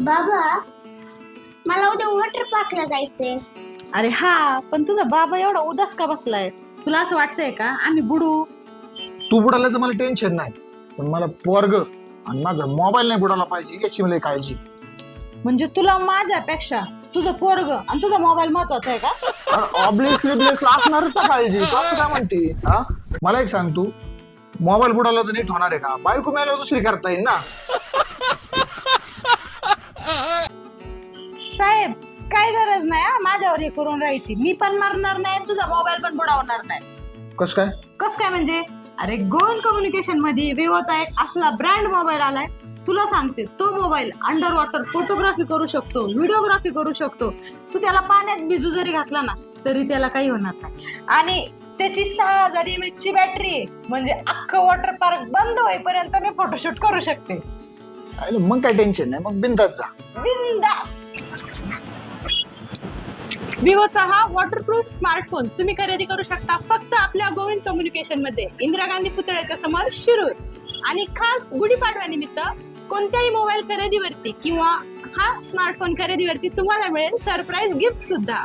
बाबा मला उद्या वॉटर पार्कला जायचंय. अरे हा, पण तुझा बाबा एवढा उदास का बसलाय? तुला असं वाटतंय का आम्ही बुडू? तू बुडाल्याचं मला टेन्शन नाही, पण मला पोरग आणि माझा मोबाईल नाही बुडाला पाहिजे याची मला काळजी. म्हणजे तुला माझ्यापेक्षा तुझं पोरग आणि तुझा मोबाईल महत्वाचा आहे का? ऑब्विसली असणारच ना काळजी. तू असं काय म्हणते? हा, मला एक सांग, तू मोबाईल बुडाला तर नीट होणार आहे का? बायको मिळाल्यावर दुसरी करता येईल ना. साहेब, काय गरज नाही हा माझ्यावर हे करून राहायची. मी पण मरणार नाही, तुझा मोबाईल पण बुडवणार नाही. कस काय? कस काय म्हणजे? अरे गोविंद कम्युनिकेशन मध्ये विवोचा एक असला ब्रँड मोबाईल आलाय. तुला सांगते, तो मोबाईल अंडर वॉटर फोटोग्राफी करू शकतो, व्हिडिओग्राफी करू शकतो. तू त्याला पाण्यात भिजू जरी घातला ना तरी त्याला काही होणार नाही. आणि त्याची 6000 mAh ची बॅटरी आहे. म्हणजे अख्खं वॉटर पार्क बंद होईपर्यंत मी फोटोशूट करू शकते. मग काय टेन्शन नाही, मग बिंदास जा. बिंदास. विवोचा हा वॉटरप्रूफ स्मार्टफोन तुम्ही खरेदी करू शकता फक्त आपल्या गोविंद कम्युनिकेशन मध्ये, इंदिरा गांधी पुतळ्याच्या समोर, शिरूर. आणि खास गुढीपाडव्यानिमित्त कोणत्याही मोबाईल खरेदीवरती किंवा हा स्मार्टफोन खरेदीवरती तुम्हाला मिळेल सरप्राईज गिफ्ट सुद्धा.